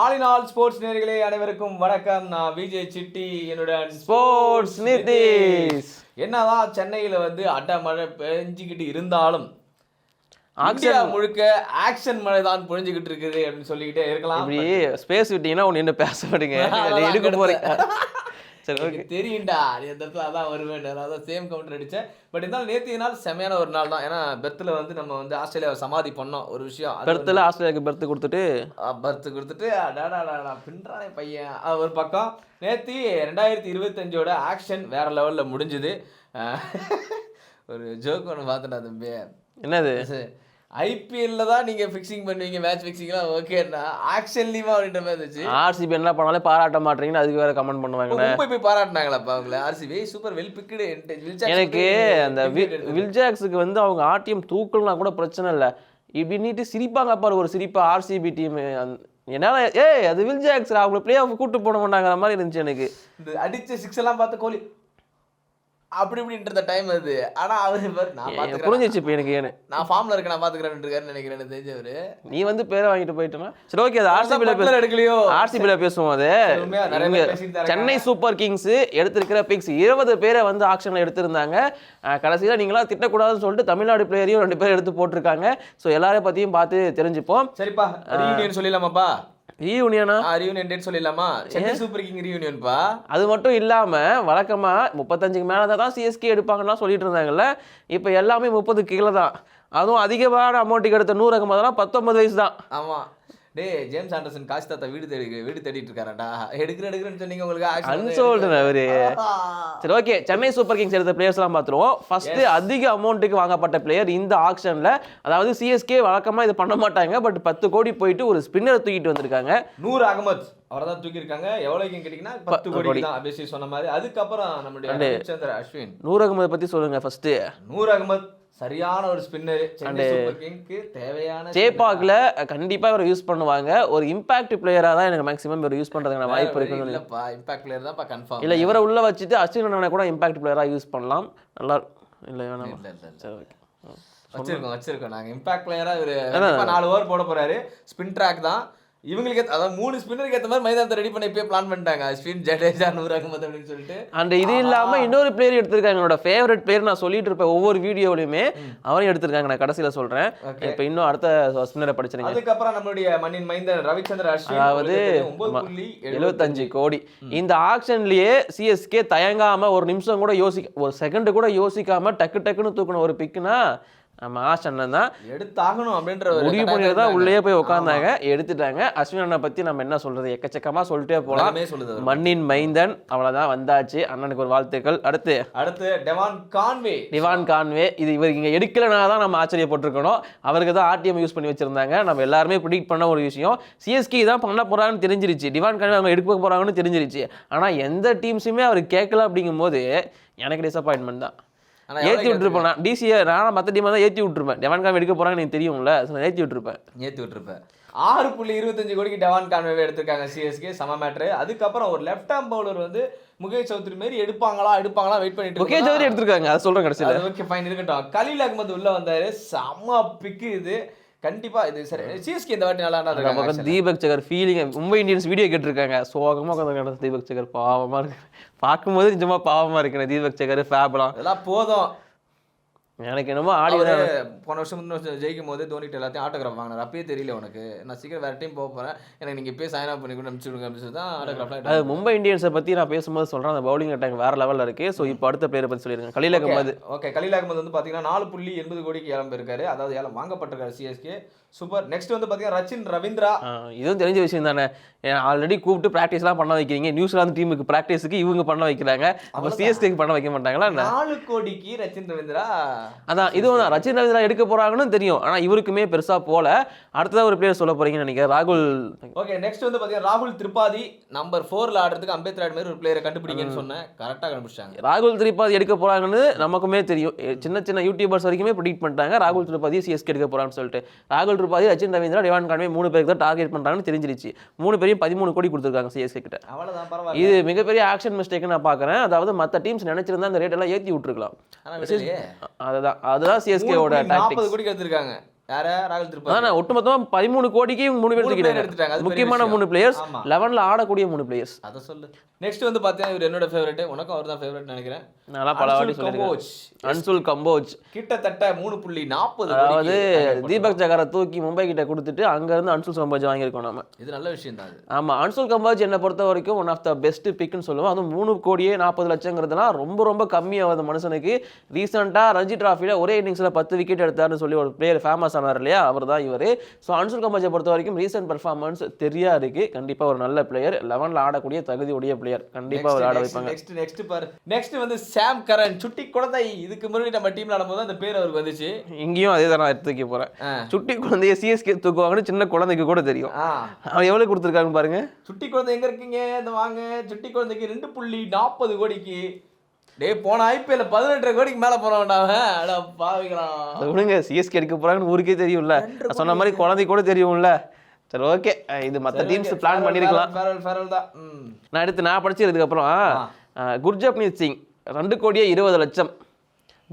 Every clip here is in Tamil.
ஆல் இன் ஆல் ஸ்போர்ட்ஸ் நேயர்களே அனைவருக்கும் வணக்கம். நான் விஜய் சிட்டி, என்னோட ஸ்போர்ட்ஸ் நிதிஷ். என்னதான் சென்னையில் வந்து அட்ட மழை பெஞ்சிக்கிட்டு இருந்தாலும் இந்தியா முழுக்க ஆக்ஷன் மழை தான் பொழிஞ்சுக்கிட்டு இருக்குது அப்படின்னு சொல்லிக்கிட்டே இருக்கலாம். இப்படி ஸ்பேஸ் விட்டீங்கன்னா ஒன்று என்ன பேச விடுங்க, எடுக்க போறீங்க. சரி, ஓகே, தெரியும்டா, நீ அந்த இடத்துல அதான் வருவேன், அதான் சேம் கவுண்டர் அடித்தேன். பட் இருந்தாலும் நேற்று நாள் செமையான ஒரு நாள் தான். ஏன்னா பெர்த்தில் வந்து நம்ம வந்து ஆஸ்திரேலியாவை சமாதி பண்ணோம். ஒரு விஷயம், பெர்த்தில் ஆஸ்திரேலியாவுக்கு பெர்த்து கொடுத்துட்டு அடாடா பின்றானே பையன். ஒரு பக்கம் நேற்று 2025 ஆக்ஷன் வேற லெவலில் முடிஞ்சுது. ஒரு ஜோக் ஒன்று பார்த்துட்டா தம்பி. என்னது? ஐபிஎல்ல தான் நீங்க ஃபிக்ஸிங் பண்ணுவீங்க, மேட்ச் ஃபிக்ஸிங்லாம் ஓகேன்னா ஆக்ஷன்லீமா அப்படின்ற மாதிரி இருந்துச்சு. ஆர்சிபி என்ன பண்ணாலே பாராட்ட மாட்டீங்கன்னு அதுக்கு வேற கமெண்ட் பண்ணுவாங்க. மும்பை போய் பாராட்டினாங்களாப்பா அவங்கள. RCB super well picked. எனக்கு அந்த வில்ஜாக்ஸுக்கு வந்து அவங்க ஆர்டிஎம் தூக்கலனா கூட பிரச்சனை இல்லை, இப்படி நீட்டு சிரிப்பாங்க பாரு ஒரு சிரிப்பு ஆர்சிபி டீம். என்னால அது வில்ஜாக்ஸ் அவங்கள பிளே ஆஃப் கூட்டு போட மாட்டாங்கிற மாதிரி இருந்துச்சு எனக்கு. இந்த அடிச்ச சிக்ஸ் எல்லாம் பார்த்து கோலி அப்படி இப்படின்ற டைம் அது. ஆனா அவரு நான் புரிஞ்சிச்சு இப்போ எனக்கு. ஏன்னு நான் ஃபார்ம்ல இருக்க, நான் பாத்துக்கிறேன் நினைக்கிறேன் தெரிஞ்சவரு. நீ வந்து பேரை வாங்கிட்டு போயிட்டோம்னா சரி, ஓகே. அது எடுக்கலையோ, ஆர்சிபில பேசுவோம். அது சென்னை சூப்பர் கிங்ஸ் எடுத்திருக்கிற பிக்ஸ் 20 பேரை வந்து ஆக்ஷன்ல எடுத்திருந்தாங்க. கடைசியில் நீங்களா திட்டக்கூடாதுன்னு சொல்லிட்டு தமிழ்நாடு பிளேயரையும் 2 பேர் எடுத்து போட்டிருக்காங்க. ஸோ எல்லாரையும் பத்தியும் பார்த்து தெரிஞ்சுப்போம். சரிப்பா, ரீயூனியன் சொல்லிடலாமாப்பா? ரீயூனியனா? ரீயூனியன் டேட் சொல்லிடலாமா? சென்னை சூப்பர் கிங் ரீயூனியன்பா. அது மட்டும் இல்லாம வழக்கமா 35க்கு மேலே தான் சிஎஸ்கே எடுப்பாங்கன்னா சொல்லிட்டு இருந்தாங்கல்ல. இப்போ எல்லாமே 30 கீழே தான். அதுவும் அதிகமான அமௌண்ட்டுக்கு எடுத்த 100 அகமதெல்லாம் 19 வயசு தான். ஆமா டே, ஜேம்ஸ் ஆண்டர்சன் காசு தாத்தா வீடு தேடிட்டு இருக்காராடா. எடுக்கிறேன்னு சொன்னீங்க, உங்களுக்கு அன்சோல்டு அவரு. சரி, ஓகே. சென்னை சூப்பர் கிங்ஸ் எடுத்த பிளேயர்ஸ் எல்லாம் பார்த்துருவோம். ஃபர்ஸ்ட் அதிக அமௌண்ட்டுக்கு வாங்கப்பட்ட பிளேயர் இந்த ஆக்ஷன்ல, அதாவது சிஎஸ்கே வழக்கமா இது பண்ண மாட்டாங்க, பட் 10 கோடி போயிட்டு ஒரு ஸ்பின்னரை தூக்கிட்டு வந்திருக்காங்க. 100 அகமத் அவரை தான் தூக்கியிருக்காங்க. எவ்வளோக்கு கேட்டிங்கன்னா 10 கோடி தான் அபிஷேக் சொன்ன மாதிரி. அதுக்கப்புறம் நம்மளுடைய அஸ்வின் 100 அகமத் பத்தி சொல்லுங்க ஃபர்ஸ்ட். 100 அகமத் சரியான ஒரு ஸ்பின்னர். சென்னை சூப்பர் கிங்க்கு தேவையான ஜேபாக்ல கண்டிப்பா இவரை யூஸ் பண்ணுவாங்க. ஒரு இம்பாக்ட் பிளேயரா தான் எனக்கு மேக்ஸிமம் இவரை யூஸ் பண்றதுக்கான வாய்ப்பு இருக்கு. இல்லப்பா, இம்பாக்ட் பிளேயர் தான்ப்பா கன்ஃபார்ம். இல்ல, இவரை உள்ள வச்சுட்டு அஸ்வின் கூட இம்பாக்ட் பிளேயரா யூஸ் பண்ணலாம். நல்லா இல்ல வேணாம். சரி, ஓகே, வச்சிருக்கோம் நாங்க இம்பாக்ட் பிளேயரா. இவரு 4 ஓவர் போட போறாரு. ஸ்பின் ட்ராக் தான் இவங்களுக்கு. அதாவது 3 ஸ்பின்னருக்கு ஏற்ற மாதிரி மைதானத்தை ரெடி பண்ணி இப்பயே பிளான் பண்ணிட்டாங்க. அஸ்வின், ஜடேஜா, 100 அகமத் அப்படின்னு சொல்லிட்டு. அண்ட் இது இல்லாம இன்னொரு பிளேயர் எடுத்திருக்காங்க. என்னோட ஃபேவரட் பிளேயர் நான் சொல்லிட்டு இருப்பேன் ஒவ்வொரு வீடியோலையுமே, அவரையும் எடுத்திருக்காங்க. நான் கடைசியில சொல்றேன். இப்போ இன்னும் அடுத்த ஸ்பின்னரை படிச்சிருங்க. அதுக்கப்புறம் நம்மளுடைய மண்ணின் மைந்தன் ரவிச்சந்திரன் அஸ்வின், அதாவது 9.75 கோடி. இந்த ஆக்ஷன்லயே சிஎஸ்கே தயங்காம ஒரு நிமிஷம் கூட ஒரு செகண்ட் கூட யோசிக்காம டக்குன்னு தூக்கணும் ஒரு பிக்குனா நம்ம ஆஷன் தான் எடுத்தாகணும் அப்படின்ற முடிவு பண்ணி தான் உள்ளே போய் உட்காந்தாங்க, எடுத்துட்டாங்க. அஸ்வின் அண்ணனை பத்தி நம்ம என்ன சொல்றது, எக்கச்சக்கமா சொல்லிட்டே போலாம். மண்ணின் மைந்தன் அவ்வளவுதான், வந்தாச்சு. அண்ணனுக்கு ஒரு வாழ்த்துக்கள். அடுத்து டிவான் கான்வே. இது இவர் இங்க எடுக்கலனா தான் நம்ம ஆச்சரியப்பட்டிருக்கணும். அவருக்கு தான் ஆர்டிஎம் யூஸ் பண்ணி வச்சிருந்தாங்க. நம்ம எல்லாருமே ப்ரிடிக்ட் பண்ண ஒரு விஷயம், சிஎஸ்கே தான் பண்ண போறாங்கன்னு தெரிஞ்சிருச்சு, டிவான் கான்வே அவங்க எடுக்க போறாங்கன்னு தெரிஞ்சிருச்சு. ஆனா எந்த டீம்ஸுமே அவர் கேட்கல அப்படிங்கும் போது எனக்கு டிசப்பாயின்மெண்ட் தான். ஏற்றி விட்டுருப்பேன் நான் டிசியை. நான் மற்ற டீமாக தான் ஏற்றி விட்டுருப்பேன். டெவான் கான்வே எடுக்க போகிறாங்க எனக்கு தெரியும்ல, ஏற்றி விட்டுருப்பேன். 6.25 கோடிக்கு டெவான் கான்வே எடுத்திருக்காங்க சிஎஸ்கே. சம மேட்ரு. அதுக்கப்புறம் ஒரு லெஃப்ட் ஆர்ம் பவுலர் வந்து முகேஷ் சௌத்ரி மாரி எடுப்பாங்களா வெயிட் பண்ணிட்டு முகேஷ் சௌத்ரி எடுத்திருக்காங்க. அதை சொல்கிறேன் கடைசியில். ஓகே, ஃபைன், இருக்கட்டும். கலீல் அகமது உள்ள வந்தாரு, செம்ம பிக்கு இது. கண்டிப்பா இது சரி. சிஎஸ்கே இந்த வாட்டி நல்லா இருக்காங்க. தீபக் சகர் ஃபீலிங் மும்பை இந்தியன்ஸ் வீடியோ கேட்டிருக்காங்க. சோகமாக உட்காந்து தீபக் சகர் பாவமா இருக்கு. பார்க்கும்போது நிஜமா பாவமா இருக்கு. தீபக் சகர் ஃபேப்லாம் அதெல்லாம் போதும். எனக்கு என்னமோ ஆடி போன வருஷம் ஜெயிக்கும் போது தோனிட்டு எல்லாத்தையும் ஆட்டோகிராஃப் வாங்கினார். அப்பயே தெரியல உனக்கு, நான் சீக்கிரம் வேற டீம் போக போறேன், எனக்கு நீங்க இப்பயே சைன் அப் பண்ணி கூட அனுப்பிச்சுடுங்க அப்படின்னு சொல்லி தான் ஆட்டோகிராஃப். அது மும்பை இந்தியன்ஸை பத்தி நான் பேசும்போது சொல்றேன், அந்த பவுலிங் அட்டாக் வேற லெவலில் இருக்கு. ஸோ இப்போ அடுத்த பிளேயரை பத்தி சொல்லிருக்கேன், கலீல் அகமது. ஓகே, கலீல் அகமது வந்து பாத்தீங்கன்னா 4.80 கோடிக்கு ஏலம் இருக்காரு. அதாவது ஏலம் வாங்கப்பட்டிருக்காரு சிஎஸ்கே. சூப்பர். நெக்ஸ்ட் வந்து பாத்தீங்கன்னா ரச்சின் ரவீந்திரா. இதுவும் தெரிஞ்ச விஷயம் தானே. ஆல்ரெடி கூப்பிட்டு ப்ராக்டிஸ்லாம் பண்ண வைக்கிறீங்க. நியூசிலாந்து டீமுக்கு ப்ராக்டிஸுக்கு இவங்க பண்ண வைக்கிறாங்க, அப்போ சிஎஸ்கேக்கு பண்ண வைக்க மாட்டாங்களா? 4 கோடிக்கு ரச்சின் ரவீந்திரா. அதான் இதுவும் தான் ரச்சின் ரவீந்திரா எடுக்க போறாங்கன்னு தெரியும். ஆனா இவருக்குமே பெருசா போல. அடுத்ததான் ஒரு பிளேயர் சொல்ல போறீங்கன்னு நினைக்கிறேன், ராகுல். ஓகே, நெக்ஸ்ட் வந்து பாத்தீங்கன்னா ராகுல் திரிபாதி. நம்பர் 4ல ஆடுறதுக்கு அம்பேத்கர் மாதிரி ஒரு பிளேயரை கண்டுபிடிங்கன்னு சொன்னேன், கரெக்டா கண்டுபிடிச்சாங்க. ராகுல் திரிபாதி எடுக்க போறாங்கன்னு நமக்குமே தெரியும். சின்ன யூடியூபர்ஸ் வரைக்குமே ப்ரெடிக்ட் பண்ணிட்டாங்க ராகுல் திரிபாதி சிஎஸ்கே எடுக்க போறான்னு சொல்லிட்டு. ராகுல் திரிபாதி, ரச்சின் ரவீந்திரா, டிவான் கான்வே 3 பேருக்கு தான் டார்கெட் பண்றாங்கன்னு தெரிஞ்சிருச்சு. 3 பேரையும் 13 கோடி கொடுத்துருக்காங்க சிஎஸ்கே கிட்ட. அவ்வளவுதான், பரவாயில்ல. இது மிகப்பெரிய ஆக்ஷன் மிஸ்டேக் நான் பாக்குறேன். அதாவது மற்ற டீம்ஸ் நினைச்சிருந்தா அந்த ரேட் எல்லாம் ஏத்தி விட்டுருக்கலாம். அதுதான் சிஎஸ்கேவோட 40 கோடி எடுத்திருக்காங்க. யார ராகுல் திரிபாதி அதான் ஒட்டுமொத்தமா 13 கோடிக்கு 3 பேர் எடுத்துட்டாங்க. அது முக்கியமான 3 பிளேயர்ஸ் 11ல ஆடக்கூடிய 3 பிளேயர்ஸ். அத சொல்லு. நெக்ஸ்ட் வந்து பாத்தீங்கன்னா இவர் என்னோட ஃபேவரட், உனக்கும் அவர்தான் ஃபேவரட் நினைக்கிறேன். நல்லா பல வாட்டி சொல்லிருக்கேன். அன்சுல் கம்போஜ் கிட்டத்தட்ட 3.40. அதாவது தீபக் சகாரை தூக்கி மும்பை கிட்ட கொடுத்துட்டு அங்க இருந்து அன்சுல் கம்போஜ் வாங்கியிருக்கோம் நம்ம. இது நல்ல விஷயம் தான். ஆமா, அன்சுல் கம்போஜ் என்ன பொறுத்த வரைக்கும் ஒன் ஆஃப் த பெஸ்ட் பிக்னு சொல்லுவோம். அதுவும் 3 கோடியே 40 லட்சங்கிறதுலாம் ரொம்ப ரொம்ப கம்மியாகுது மனுஷனுக்கு. ரீசெண்டா ரஞ்சி டிராஃபில ஒரே இன்னிங்ஸ்ல 10 விக்கெட் எடுத்தாருன்னு சொல்லி ஒரு பிளேயர் ஃபேமஸ் ஆனார் இல்லையா, அவர் தான் இவர். ஸோ அன்சுல் கம்போஜை பொறுத்த வரைக்கும் ரீசெண்ட் பெர்ஃபார்மன்ஸ் தெரியா இருக்கு. கண்டிப்பா ஒரு நல்ல பிளேயர், 11ல ஆடக்கூடிய தகுதியுடைய பிளேயர், கண்டிப்பா அவர் ஆட வைப்பாங்க. நெக்ஸ்ட் வந்து சாம் கரன், சுட்டி குழந்தை. இதுக்கு முன்னாடி நம்ம டீம்ல ஆடும்போது அந்த பேர் அவருக்கு வந்துச்சு. இங்கேயும் அதே தான் நான் எடுத்துக்க போறேன். சுட்டி குழந்தைய சிஎஸ்கே தூக்குவாங்கன்னு சின்ன குழந்தைக்கு கூட தெரியும். அவன் எவ்வளவு கொடுத்துருக்காங்க பாருங்க. சுட்டி குழந்தை எங்க இருக்கீங்க, இந்த வாங்க. சுட்டி குழந்தைக்கு 2.40 கோடிக்கு. டேய், போன ஐபிஎல்ல 18 கோடிக்கு மேல போறவன்டா. பாவிக்கலாம் விடுங்க, சிஎஸ்கே எடுக்க போறாங்கன்னு ஊருக்கே தெரியும்ல. சொன்ன மாதிரி குழந்தை கூட தெரியும்ல. சரி, ஓகே, இது மற்ற டீம்ஸ் பிளான் பண்ணிருக்கலாம். நான் எடுத்து நான் படிச்சதுக்கு அப்புறம் குர்ஜப்னீத் சிங் 2 கோடியே 20 லட்சம்,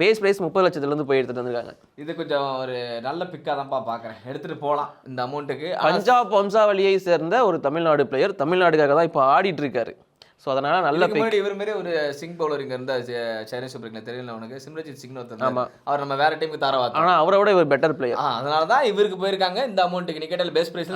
பேஸ் பிரைஸ் 30 லட்சத்துலேருந்து போய் எடுத்துட்டு வந்திருக்காங்க. இது கொஞ்சம் ஒரு நல்ல பிக்காக தான்ப்பா பார்க்குறேன். எடுத்துட்டு போகலாம் இந்த அமௌண்ட்டுக்கு. பஞ்சாப் வம்சாவளியை சேர்ந்த ஒரு தமிழ்நாடு பிளேயர், தமிழ்நாடுக்காக தான் இப்போ ஆடிட்டு இருக்காரு. ஸோ அதனால நல்ல பிக். இவர் மாதிரி ஒரு சிங் பவுலர் இங்கே இருந்தால் சென்னை சூப்பர் கிங்ல தெரியல உனக்கு, சிம்ரஜித் சிங்னு ஒருத்தர். ஆமாம், அவர் நம்ம வேற டீமுக்கு தாரவா. ஆனால் அவரை விட இவர் பெட்டர் பிளேயர். அதனால தான் இவருக்கு போயிருக்காங்க இந்த அமௌண்ட்டுக்கு. நீ கேட்டால் பெஸ்ட் பிரைஸ்.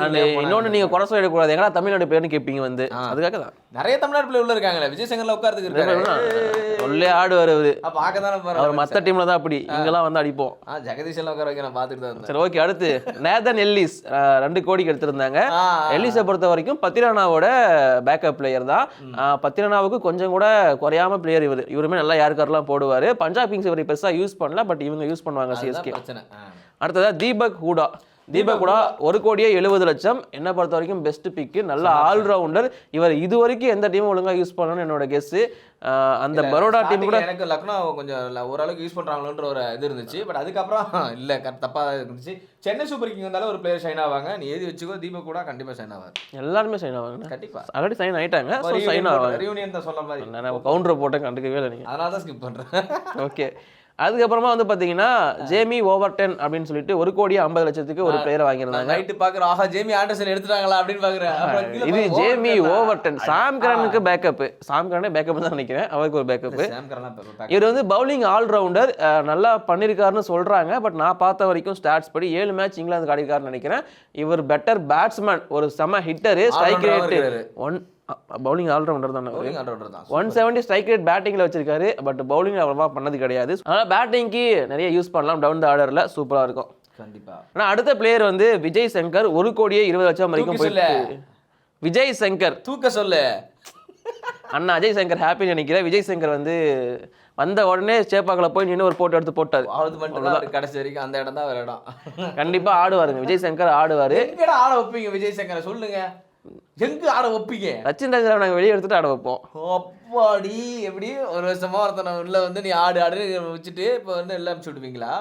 இன்னொன்று நீங்கள் குறை சொல்லக்கூடாது, எங்கடா தமிழ்நாடு பிளேயர்னு கேட்பீங்க வந்து. அதுக்காக தான் நிறைய தமிழ்நாடு பிளேயர் உள்ள இருக்காங்களே. விஜய் சங்கர்ல உட்கார்ந்துக்கு இருக்காரு, உள்ளே ஆடுவார் அவரு. பார்க்க தானே அவர் மற்ற டீம்ல தான் அப்படி, இங்கெல்லாம் வந்து அடிப்போம். ஜெகதீஷ் எல்லாம் உட்கார வைக்க நான் பார்த்துட்டு தான். சரி, ஓகே. அடுத்து நேதன் எல்லிஸ் 2 கோடிக்கு எடுத்திருந்தாங்க. எல்லிஸை பொறுத்த வரைக்கும் பத்திரானாவோட பேக்கப் பிளேயர் தான். பத்திரானாவுக்கு கொஞ்சம் கூட குறையாம பிளேயர் இவர். இவருமே நல்லா யாருக்காரெல்லாம் போடுவார். பஞ்சாப் கிங்ஸ் இவர் பெருசா யூஸ் பண்ணல, பட் இவங்க யூஸ் பண்ணுவாங்க சிஎஸ்கே. அடுத்ததா தீபக் ஹூடா. தீபக் ஹூடா 1 கோடியே 70 லட்சம். என்ன பொறுத்த வரைக்கும் பெஸ்ட் பிக், நல்ல ஆல்ரவுண்டர். இவர் இது வரைக்கும் எந்த டீமும் ஒழுங்கா யூஸ் பண்ணணும்னு என்னோட கெஸ். அந்த பரோடா டீம் கூட எனக்கு லக்னோ கொஞ்சம் ஓரளவுக்கு யூஸ் பண்றாங்களோன்ற ஒரு இது இருந்துச்சு. பட் அதுக்கப்புறம் இல்ல, தப்பா இருந்துச்சு. சென்னை சூப்பர் கிங் வந்தாலும் ஒரு பிளேயர் ஷைன் ஆவாங்க. நீ எழுதி வச்சுக்கோ, தீபக் கூட கண்டிப்பா ஷைன் ஆவார். எல்லாருமே ஷைன் ஆவாங்க கண்டிப்பா. ஆல்ரெடி சைன் ஆயிட்டாங்க. ஸோ ஷைன் ஆவாங்க. ரியூனியன் தான் சொல்ல மாதிரி. நான் கவுண்டர் போட்டேன், கண்டுக்கவே இல்லை நீங்கள். அதனால தான் ஸ்கிப் பண்றேன். ஓகே. அதுக்கப்புறமா வந்து பார்த்தீங்கன்னா ஜேமி ஓவர்டன் அப்படின்னு சொல்லிட்டு 1 கோடியே 50 லட்சத்துக்கு ஒரு பிளேயரை வாங்கியிருந்தாங்க. நைட்டு பார்க்குறோம், ஆஹா ஜேமி ஆண்டர்சன் எடுத்துட்டாங்களா அப்படின்னு பார்க்குறேன். இது ஜேமி ஓவர்டன். சாம் கரனுக்கு பேக்கப். சாம் கரனே பேக்கப் தான் நினைக்கிறேன், அவருக்கு ஒரு பேக்கப். இவர் வந்து பவுலிங் ஆல்ரவுண்டர், நல்லா பண்ணியிருக்காருன்னு சொல்றாங்க. பட் நான் பார்த்த வரைக்கும் ஸ்டாட்ஸ் படி 7 மேட்ச் இங்கிலாந்து ஆடிருக்காருன்னு நினைக்கிறேன். இவர் பெட்டர் பேட்ஸ்மேன், ஒரு செம hitter, strike rate bowling all rounder தான். 170 ஸ்ட்ரைக் ரேட் பேட்டிங்ல வச்சிருக்காரு. பட் பவுலிங் அவ்வளவா பண்ணது கிடையாது. அதனால பேட்டிங்க்கு நிறைய யூஸ் பண்ணலாம். டவுன் த ஆர்டர்ல சூப்பரா இருக்கும் கண்டிப்பா. ஆனா அடுத்த பிளேயர் வந்து விஜய் சங்கர் 1 கோடியே 20 லட்சம் வரைக்கும் போயிட்டு. விஜய் சங்கர் தூக்க சொல்லு அண்ணா. அஜய் சங்கர் ஹாப்பி நினைக்கிறேன். விஜய் சங்கர் வந்து வந்த உடனே சேப்பாக்கில் போய் நின்று ஒரு போட்டோ எடுத்து போட்டாரு. அது மட்டும் தான் கடைசி வரைக்கும் அந்த இடம் தான் ஒரு இடம். கண்டிப்பா ஆடுவாருங்க விஜய் சங்கர், ஆடுவாரு. எங்கடா ஆட வைப்பீங்க விஜய் சங்கரை சொல்லுங்க, எங்க ஆட வைப்பீங்க? சச்சின் ராஜாவை நாங்கள் வெளியே எடுத்துட்டு ஆட வைப்போம். அப்பாடி எப்படி ஒரு வருஷமா ஒருத்தனை உள்ள வந்து நீ ஆடு ஆடுன்னு வச்சுட்டு இப்போ வந்து எல்லாம் அனுப்பிச்சு விடுவீங்களா?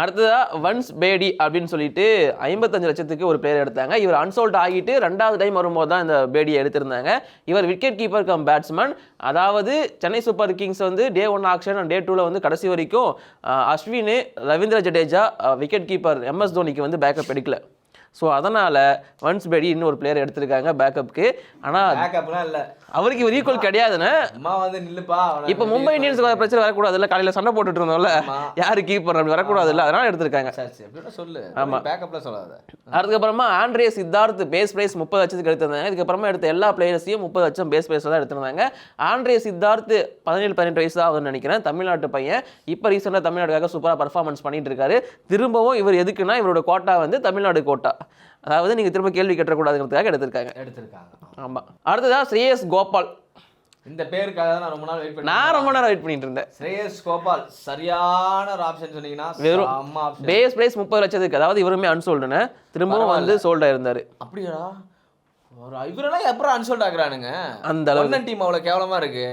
அடுத்ததா வன்ஸ் பேடி அப்படின்னு சொல்லிட்டு 55 லட்சத்துக்கு ஒரு பிளேயர் எடுத்தாங்க. இவர் அன்சோல்ட் ஆகிட்டு 2வது டைம் வரும்போது தான் இந்த பேடியை எடுத்திருந்தாங்க. இவர் விக்கெட் கீப்பர் கம் பேட்ஸ்மேன். அதாவது சென்னை சூப்பர் கிங்ஸ் வந்து டே 1 ஆக்ஷன் அண்ட் டே 2ல வந்து கடைசி வரைக்கும் Ashwin, Ravindra Jadeja, wicket keeper MS தோனிக்கு வந்து பேக்கப் எடுக்கல. ஸோ அதனால் வன்ஸ் பேடி இன்னொரு பிளேயர் எடுத்திருக்காங்க பேக்கப்புக்கு. ஆனால் பேக்கப்லாம் இல்லை, அவருக்கு இவர் ஈக்குவல் கிடையாதுன்னு. அம்மா வந்து நில்லுப்பா. இப்போ மும்பை இந்தியன்ஸ் பிரச்சனை வரக்கூடாது இல்லை, காலையில் சண்டை போட்டுட்டு இருந்தோம்ல, யாரு கீப்பர் அப்படி வரக்கூடாது இல்லை, அதனால எடுத்திருக்காங்க. சொல்லு. ஆமாம், பேக்கப்ல சொல்லாத. அதுக்கப்புறமா ஆண்ட்ரே சித்தார்த் பேஸ் பிரைஸ் 30 லட்சத்துக்கு எடுத்திருந்தாங்க. இதுக்கப்புறமா எடுத்த எல்லா பிளேயர்ஸையும் 30 லட்சம் பேஸ் பிரைஸ் தான் எடுத்திருந்தாங்க. ஆண்ட்ரே சித்தார்த் 17-18 வயசு தான் ஆகுதுன்னு நினைக்கிறேன். தமிழ்நாட்டு பையன். இப்போ ரீசெண்டாக தமிழ்நாட்டுக்காக சூப்பராக பர்ஃபார்மன்ஸ் பண்ணிட்டு இருக்காரு. திரும்பவும் இவர் எதுக்குன்னா இவரோட கோட்டா வந்து தமிழ்நாடு கோட்டா, அதாவது நீங்க திரும்ப கேள்வி கேட்டக்கூடாதுங்கிறதுக்காக எடுத்திருக்காங்க. ஆமா. அடுத்ததா ஸ்ரேயஸ் கோபால். இந்த பேருக்காக தான் நான் ரொம்ப நேரம் வெயிட் பண்ணிட்டு இருந்தேன். ஸ்ரேயஸ் கோபால் சரியான ஒரு ஆப்ஷன் சொன்னீங்கன்னா, வெறும் பேஸ் பிரைஸ் 30 லட்சத்துக்கு, அதாவது இவருமே அன்சோல்டுன்னு திரும்பவும் வந்து சோல்ட் ஆயிருந்தாரு. அப்படியா? இவரெல்லாம் எப்பறம் அன்சோல்ட் ஆகுறானுங்க? அந்த அளவுக்கு டீம் அவ்வளவு கேவலமா இருக்கு.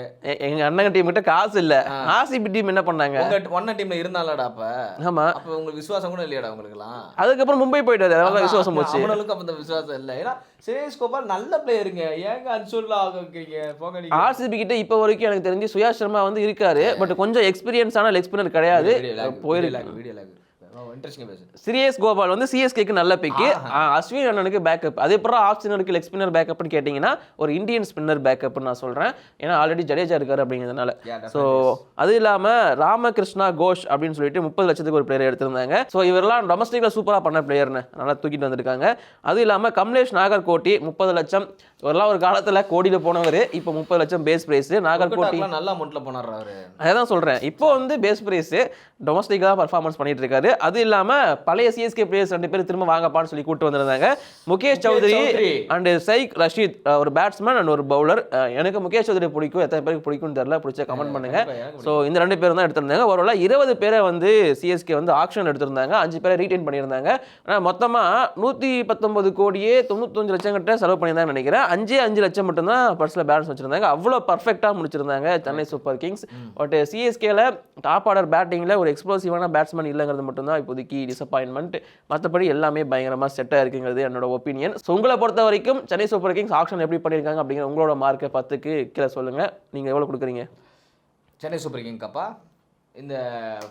எங்க அண்ணன் டீம் கிட்ட காசு இல்ல. ஆர்சிபி டீம் என்ன பண்ணாங்க? உங்க ஒன்ன டீம்ல இருந்தாலடா அப்ப. ஆமா. அப்ப உங்களுக்கு விசுவாசம் கூட இல்லையாடா உங்களுக்குலாம்? அதுக்கப்புறம் மும்பை போயிட்டாரு, அதனால விசுவாசம் போச்சு. அவங்களுக்கு அப்ப அந்த விசுவாசம் இல்ல. ஏன்னா ஸ்ரேயஸ் கோபால் நல்ல பிளேயருங்க, ஏங்க அன்சோல்ட் ஆக வைக்கிறீங்க? போங்க நீங்க. ஆர்சிபி கிட்ட இப்ப வரைக்கும் எனக்கு தெரிஞ்சு சுயாஷ் சர்மா வந்து இருக்காரு. பட் கொஞ்சம் எக்ஸ்பீரியன்ஸான லெக் ஸ்பின்னர் கிடையாது. போயிருக்கு. இன்ட்ரெஸ்டிங் பேசு. சிரியஸ் கோபால் வந்து சிஎஸ்கேக்கு நல்ல பிக்கு. அஸ்வின் அண்ணனுக்கு பேக்கப். அதே அப்புறம் ஆஃப் ஸ்பின்னருக்கு லெக் ஸ்பின்னர் பேக்கப்னு கேட்டிங்கன்னா ஒரு இந்தியன் ஸ்பின்னர் பேக்கப்னு நான் சொல்கிறேன். ஏன்னா ஆல்ரெடி ஜடேஜா இருக்காரு அப்படிங்கிறதுனால. ஸோ அது இல்லாமல் ராமகிருஷ்ணா கோஷ் அப்படின்னு சொல்லிட்டு 30 லட்சத்துக்கு ஒரு பிளேயர் எடுத்திருந்தாங்க. ஸோ இவரெல்லாம் டொமஸ்டிக்கில் சூப்பராக பண்ண பிளேயர்னு நல்லா தூக்கிட்டு வந்திருக்காங்க. அதுவும் இல்லாமல் கமலேஷ் நாகர்கோட்டி 30 லட்சம். இவரெல்லாம் ஒரு காலத்தில் கோடியில் போனவர். இப்போ 30 லட்சம் பேஸ் பிரைஸ். நாகர்கோட்டி நல்லா அமௌண்ட்ல போனார் அவரு. அதான் சொல்கிறேன். இப்போ வந்து பேஸ் பிரைஸ் டொமஸ்டிக்காக பர்ஃபார்மன்ஸ் பண்ணிட்டு இருக்காரு. அது இல்லாமல் பழைய சிஎஸ்கே பிளேயர்ஸ் 2 பேர் திரும்ப வாங்கப்பான்னு சொல்லி கூப்பிட்டு வந்திருந்தாங்க. முகேஷ் சௌத்ரி அண்ட் சைக் ரஷீத், ஒரு பேட்ஸ்மேன் அண்ட் ஒரு பவுலர். எனக்கு முகேஷ் சௌத்ரி பிடிக்கும், எத்தனை பேருக்கு பிடிக்கும்னு தெரியல, பிடிச்ச கமெண்ட் பண்ணுங்க. ஸோ இந்த 2 பேரும் தான் எடுத்திருந்தாங்க. ஒரு 20 பேரை வந்து சிஎஸ்கே வந்து ஆக்ஷன் எடுத்திருந்தாங்க. 5 பேரை ரீடைன் பண்ணியிருந்தாங்க. ஆனால் மொத்தமாக 119 கோடியே 95 லட்சம் கிட்ட செலவு பண்ணியிருந்தாங்கன்னு நினைக்கிறேன். 5 லட்சம் மட்டும்தான் பர்ஸில் பேலன்ஸ் வச்சிருந்தாங்க. அவ்வளோ பர்ஃபெக்டாக முடிச்சிருந்தாங்க சென்னை சூப்பர் கிங்ஸ். பட் சிஎஸ்கேல டாப் ஆர்டர் பேட்டிங்கில் ஒரு எக்ஸ்ப்ளோசிவான பேட்ஸ்மேன் இல்லைங்கிறது மட்டும்தான் இப்போதைக்கு டிசப்பாயின்மெண்ட். மற்றபடி எல்லாமே பயங்கரமாக செட்டாக இருக்குங்கிறது என்னோட ஒப்பீனியன். ஸோ உங்களை பொறுத்த வரைக்கும் சென்னை சூப்பர் கிங்ஸ் ஆக்ஷன் எப்படி பண்ணியிருக்காங்க அப்படிங்கிற உங்களோட மார்க்கை 10க்கு கீழே சொல்லுங்கள். நீங்கள் எவ்வளோ கொடுக்குறீங்க? சென்னை சூப்பர் கிங் கப்பா இந்த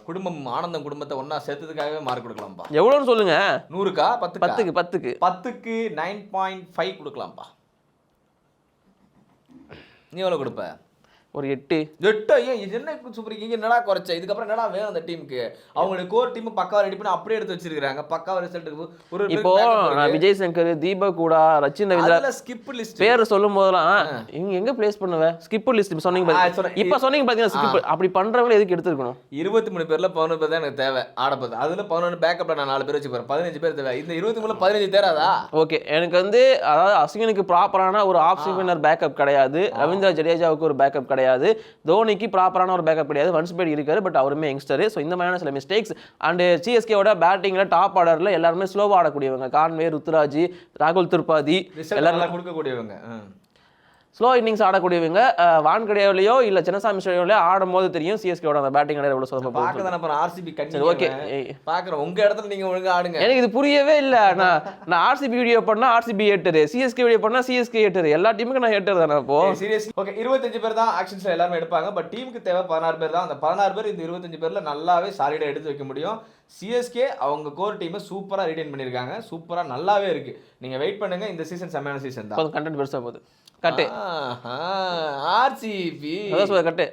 குடும்பம் ஆனந்தம் குடும்பத்தை ஒன்றா சேர்த்ததுக்காகவே மார்க் கொடுக்கலாம்ப்பா. எவ்வளோன்னு சொல்லுங்க. 100க்கா? 10க்கு 9.5 கொடுக்கலாம்ப்பா. நீ எவ்வளோ கொடுப்ப? ஒரு 8. ஏன் இது என்ன சூப்பர் கிங் என்னடா குறைச்ச? இதுக்கப்புறம் என்னடா வேணும் அந்த டீமுக்கு? அவங்களுக்கு கோர் டீம் பக்காவா ரெடி பண்ணி அப்படியே எடுத்து வச்சிருக்காங்க. பக்காவா ரிசல்ட் ஒரு இப்போ நான் விஜய் சங்கர், தீபக் கூட, ரச்சின் ரவீந்திரா ஸ்கிப் லிஸ்ட் பேர் சொல்லும் போதெல்லாம் இவங்க எங்க பிளேஸ் பண்ணுவேன்? ஸ்கிப் லிஸ்ட் சொன்னீங்க. இப்போ சொன்னீங்க பாத்தீங்கன்னா ஸ்கிப். அப்படி பண்றவங்க எதுக்கு எடுத்துக்கணும்? 23 பேர்ல 11 பேர் தான் எனக்கு தேவை ஆடப்போது. அதுல 11 பேக்கப்ல நான் 4 பேர் வச்சுக்கிறேன். 15 பேர் தேவை. இந்த 23ல 15 தேராதா? ஓகே, எனக்கு வந்து அதாவது அஸ்வினுக்கு ப்ராப்பரான ஒரு ஆஃப் ஸ்பின்னர் பேக்கப் கிடையாது. ரவீந்திரா ஜடேஜாவுக்கு ஒரு பேக்கப் கிடையாது. தோனிக்கு ப்ராப்பரான ஒரு பேக்கப் கிடையாது. ஒன்ஸ்பேட் இருக்காரு, பட் அவருமே யங்ஸ்டர். ஸோ இந்த மாதிரியான சில மிஸ்டேக்ஸ். அண்ட் சிஎஸ்கேவோட பேட்டிங்கில் டாப் ஆர்டரில் எல்லாருமே ஸ்லோவாக ஆடக்கூடியவங்க. கான்வே, ருத்துராஜ், ராகுல் திரிபாதி எல்லாரும் கொடுக்கக்கூடியவங்க. Slow innings ஆடக்கூடியவங்க. வான்கடையோலையோ இல்லை சின்னசாமி ஸ்டேடியோலையோ ஆடும் போது தெரியும் சிஎஸ்கேவோட அந்த பேட்டிங் எவ்வளோ சொல்ல பார்க்க ஆர்சிபி கட்சி. ஓகே பார்க்குறேன். உங்கள் இடத்துல நீங்கள் ஒழுங்காக ஆடுங்க. எனக்கு இது புரியவே இல்லை. நான் ஆர்சிபி வீடியோ பண்ணால் ஆர்சிபி ஹேட்டரு, சிஎஸ்கே வீடியோ பண்ணால் சிஎஸ்கே ஹேட்டரு. எல்லா டீமுக்கும் நான் ஹேட்டர் தானே இப்போ. சீரியஸ். ஓகே 25 பேர் தான் ஆக்ஷன்ஸில் எல்லாருமே எடுப்பாங்க. பட் டீமுக்கு தேவை 16 பேர் தான். அந்த 16 பேர் இந்த 25 பேரில் நல்லாவே சாலிடாக எடுத்து வைக்க முடியும். சிஎஸ்கே அவங்க கோர் டீமை சூப்பராக ரிட்டைன் பண்ணியிருக்காங்க. சூப்பராக நல்லாவே இருக்கு. நீங்கள் வெயிட் பண்ணுங்க. இந்த சீசன் செம்மையான சீசன் தான். கண்டென்ட் பெருசாக போகுது. கட்டு ஆர்சிபி கட்டு